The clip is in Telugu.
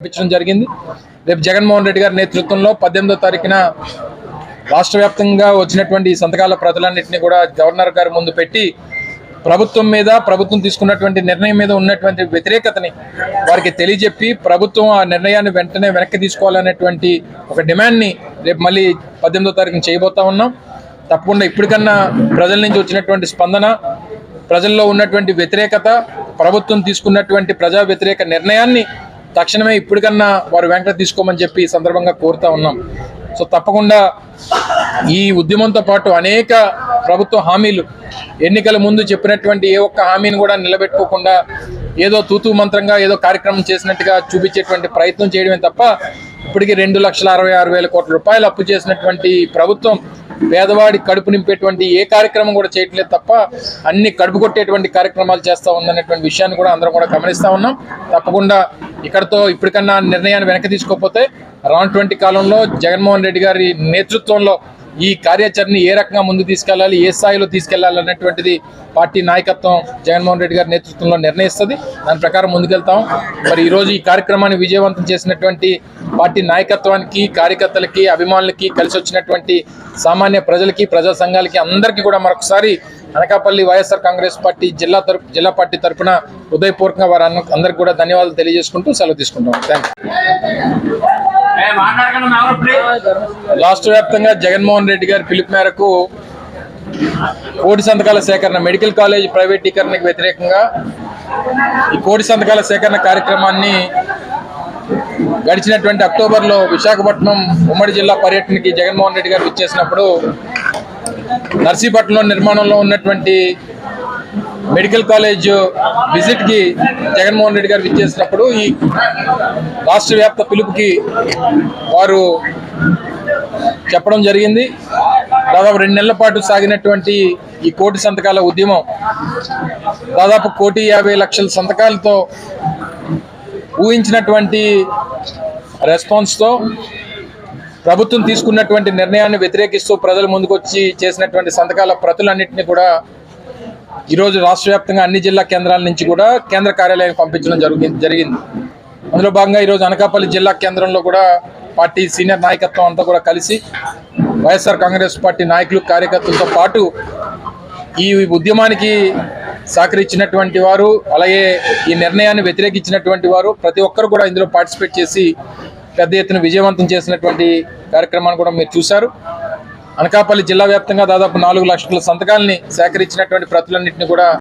పంపించడం జరిగింది. రేపు జగన్మోహన్ రెడ్డి గారి నేతృత్వంలో 18వ తారీఖున రాష్ట్ర వ్యాప్తంగా వచ్చినటువంటి సంతకాల ప్రతులన్నింటినీ కూడా గవర్నర్ గారి ముందు పెట్టి ప్రభుత్వం తీసుకున్నటువంటి నిర్ణయం మీద ఉన్నటువంటి వ్యతిరేకతని వారికి తెలియజెప్పి ప్రభుత్వం ఆ నిర్ణయాన్ని వెంటనే వెనక్కి తీసుకోవాలనేటువంటి ఒక డిమాండ్ని రేపు మళ్ళీ 18వ తారీఖున చేయబోతా ఉన్నాం. తప్పకుండా ఇప్పటికన్నా ప్రజల నుంచి వచ్చినటువంటి స్పందన, ప్రజల్లో ఉన్నటువంటి వ్యతిరేకత, ప్రభుత్వం తీసుకున్నటువంటి ప్రజా వ్యతిరేక నిర్ణయాన్ని తక్షణమే ఇప్పటికన్నా వారు వెంటనే తీసుకోమని చెప్పి ఈ సందర్భంగా కోరుతా ఉన్నాం. సో తప్పకుండా ఈ ఉద్యమంతో పాటు అనేక ప్రభుత్వ హామీలు ఎన్నికల ముందు చెప్పినటువంటి ఏ ఒక్క హామీని కూడా నిలబెట్టుకోకుండా ఏదో తూతూ మంత్రంగా ఏదో కార్యక్రమం చేసినట్టుగా చూపించేటువంటి ప్రయత్నం చేయడమే తప్ప ఇప్పటికీ 2,66,000 కోట్ల రూపాయలు అప్పు చేసినటువంటి ప్రభుత్వం పేదవాడి కడుపు నింపేటువంటి ఏ కార్యక్రమం కూడా చేయట్లేదు తప్ప అన్ని కడుపు కొట్టేటువంటి కార్యక్రమాలు చేస్తూ ఉందనేటువంటి విషయాన్ని కూడా అందరం కూడా గమనిస్తూ ఉన్నాం. తప్పకుండా ఇక్కడతో ఇప్పటికన్నా నిర్ణయాన్ని వెనక్కి తీసుకోకపోతే రానుటువంటి కాలంలో జగన్మోహన్ రెడ్డి గారి నేతృత్వంలో ఈ కార్యాచరణ ఏ రకంగా ముందు తీసుకెళ్లాలి, ఏ స్థాయిలో తీసుకెళ్లాలి అన్నటువంటిది పార్టీ నాయకత్వం జగన్మోహన్ రెడ్డి గారి నేతృత్వంలో నిర్ణయిస్తుంది. దాని ప్రకారం ముందుకెళ్తాం. మరి ఈరోజు ఈ కార్యక్రమాన్ని విజయవంతం చేసినటువంటి పార్టీ నాయకత్వానికి, కార్యకర్తలకి, అభిమానులకి, కలిసి వచ్చినటువంటి సామాన్య ప్రజలకి, ప్రజా సంఘాలకి అందరికీ కూడా మరొకసారి అనకాపల్లి వైఎస్ఆర్ కాంగ్రెస్ పార్టీ జిల్లా పార్టీ తరఫున హృదయపూర్వకంగా వారు అందరికీ కూడా ధన్యవాదాలు తెలియజేసుకుంటూ సెలవు తీసుకుంటాం. Thank you. రాష్ట్ర వ్యాప్తంగా జగన్మోహన్ రెడ్డి గారి పిలుపు మేరకు కోటి సంతకాల సేకరణ, మెడికల్ కాలేజ్ ప్రైవేటీకరణకు వ్యతిరేకంగా ఈ కోటి సంతకాల సేకరణ కార్యక్రమాన్ని గడిచినటువంటి అక్టోబర్లో విశాఖపట్నం ఉమ్మడి జిల్లా పర్యటనకి జగన్మోహన్ రెడ్డి గారు విచ్చేసినప్పుడు నర్సీపట్నంలో నిర్మాణంలో ఉన్నటువంటి మెడికల్ కాలేజ్ విజిట్కి జగన్మోహన్ రెడ్డి గారు విచ్చేసినప్పుడు ఈ రాష్ట్ర వ్యాప్త పిలుపుకి వారు చెప్పడం జరిగింది. దాదాపు 2 నెలల పాటు సాగినటువంటి ఈ కోటి సంతకాల ఉద్యమం దాదాపు 1,50,00,000 సంతకాలతో ఊహించినటువంటి రెస్పాన్స్తో ప్రభుత్వం తీసుకున్నటువంటి నిర్ణయాన్ని వ్యతిరేకిస్తూ ప్రజల ముందుకొచ్చి చేసినటువంటి సంతకాల ప్రతులన్నింటినీ కూడా ఈరోజు రాష్ట్ర వ్యాప్తంగా అన్ని జిల్లా కేంద్రాల నుంచి కూడా కేంద్ర కార్యాలయానికి పంపించడం జరిగింది. అందులో భాగంగా ఈరోజు అనకాపల్లి జిల్లా కేంద్రంలో కూడా పార్టీ సీనియర్ నాయకత్వం అంతా కూడా కలిసి వైఎస్ఆర్ కాంగ్రెస్ పార్టీ నాయకులు, కార్యకర్తలతో పాటు ఈ ఉద్యమానికి సహకరించినటువంటి వారు, అలాగే ఈ నిర్ణయాన్ని వ్యతిరేకించినటువంటి వారు ప్రతి ఒక్కరు కూడా ఇందులో పార్టిసిపేట్ చేసి పెద్ద ఎత్తున విజయవంతం చేసినటువంటి కార్యక్రమాన్ని కూడా మీరు చూశారు. అనకాపల్లి జిల్లా వ్యాప్తంగా దాదాపు 4 లక్షల సంతకాలని సేకరించినటువంటి ప్రతులన్నింటినీ కూడా